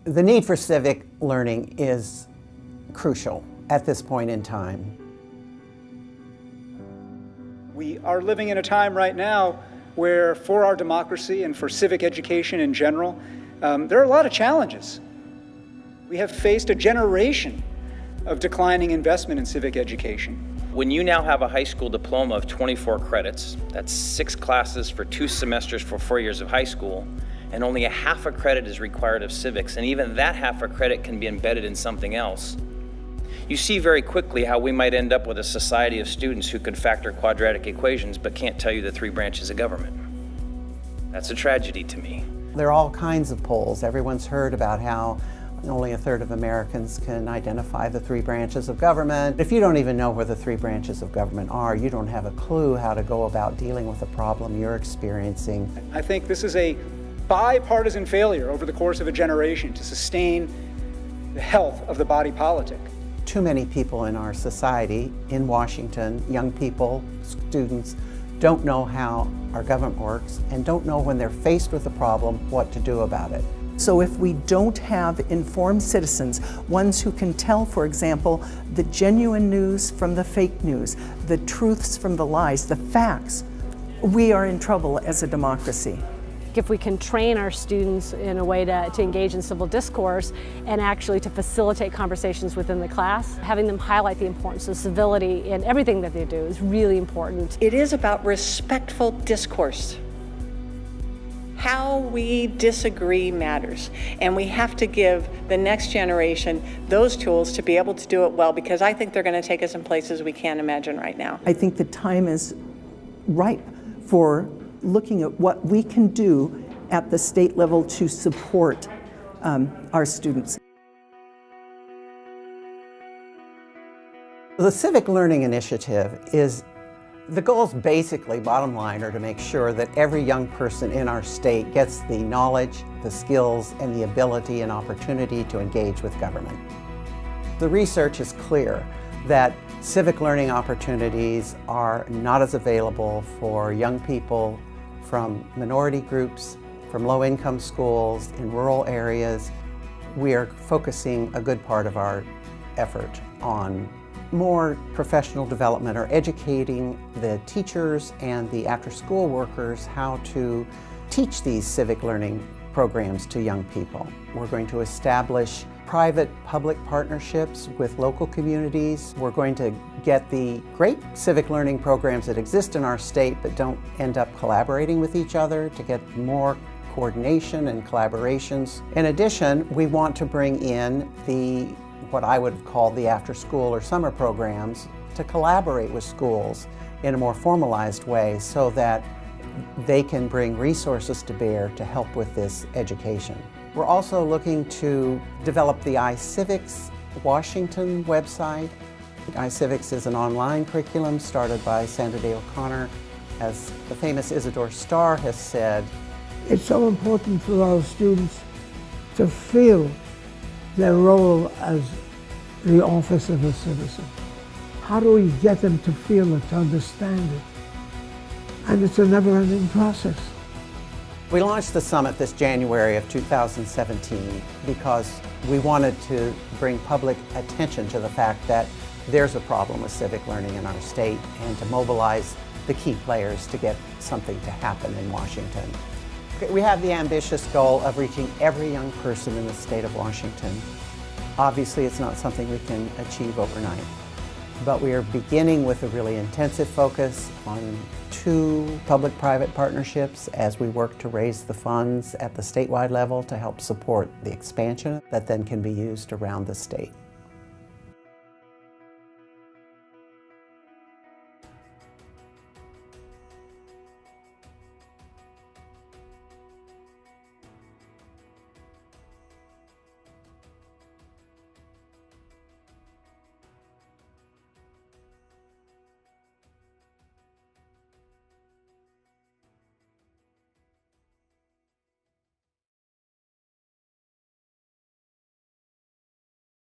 The need for civic learning is crucial at this point in time. We are living in a time right now where for our democracy and for civic education in general, there are a lot of challenges. We have faced a generation of declining investment in civic education. When you now have a high school diploma of 24 credits, that's 6 classes for 2 semesters for 4 years of high school, and only a half a credit is required of civics, and even that half a credit can be embedded in something else. You see very quickly how we might end up with a society of students who can factor quadratic equations but can't tell you the 3 branches of government. That's a tragedy to me. There are all kinds of polls. Everyone's heard about how only a third of Americans can identify the 3 branches of government. If you don't even know where the 3 branches of government are, you don't have a clue how to go about dealing with the problem you're experiencing. I think this is a bipartisan failure over the course of a generation to sustain the health of the body politic. Too many people in our society, in Washington, young people, students, don't know how our government works and don't know when they're faced with a problem what to do about it. So if we don't have informed citizens, ones who can tell, for example, the genuine news from the fake news, the truths from the lies, the facts, we are in trouble as a democracy. If we can train our students in a way to engage in civil discourse and actually to facilitate conversations within the class, having them highlight the importance of civility in everything that they do is really important. It is about respectful discourse. How we disagree matters, and we have to give the next generation those tools to be able to do it well, because I think they're going to take us in places we can't imagine right now. I think the time is ripe for looking at what we can do at the state level to support our students. The Civic Learning Initiative the goals basically, bottom line, are to make sure that every young person in our state gets the knowledge, the skills, and the ability and opportunity to engage with government. The research is clear that civic learning opportunities are not as available for young people from minority groups, from low-income schools, in rural areas. We are focusing a good part of our effort on more professional development, or educating the teachers and the after-school workers how to teach these civic learning programs to young people. We're going to establish private-public partnerships with local communities. We're going to get the great civic learning programs that exist in our state but don't end up collaborating with each other to get more coordination and collaborations. In addition, we want to bring in what I would call the after-school or summer programs to collaborate with schools in a more formalized way so that they can bring resources to bear to help with this education. We're also looking to develop the iCivics Washington website. iCivics is an online curriculum started by Sandra Day O'Connor. As the famous Isidore Starr has said, it's so important for our students to feel their role as the office of a citizen. How do we get them to feel it, to understand it? And it's a never-ending process. We launched the summit this January of 2017 because we wanted to bring public attention to the fact that there's a problem with civic learning in our state and to mobilize the key players to get something to happen in Washington. We have the ambitious goal of reaching every young person in the state of Washington. Obviously, it's not something we can achieve overnight, but we are beginning with a really intensive focus on 2 public-private partnerships as we work to raise the funds at the statewide level to help support the expansion that then can be used around the state.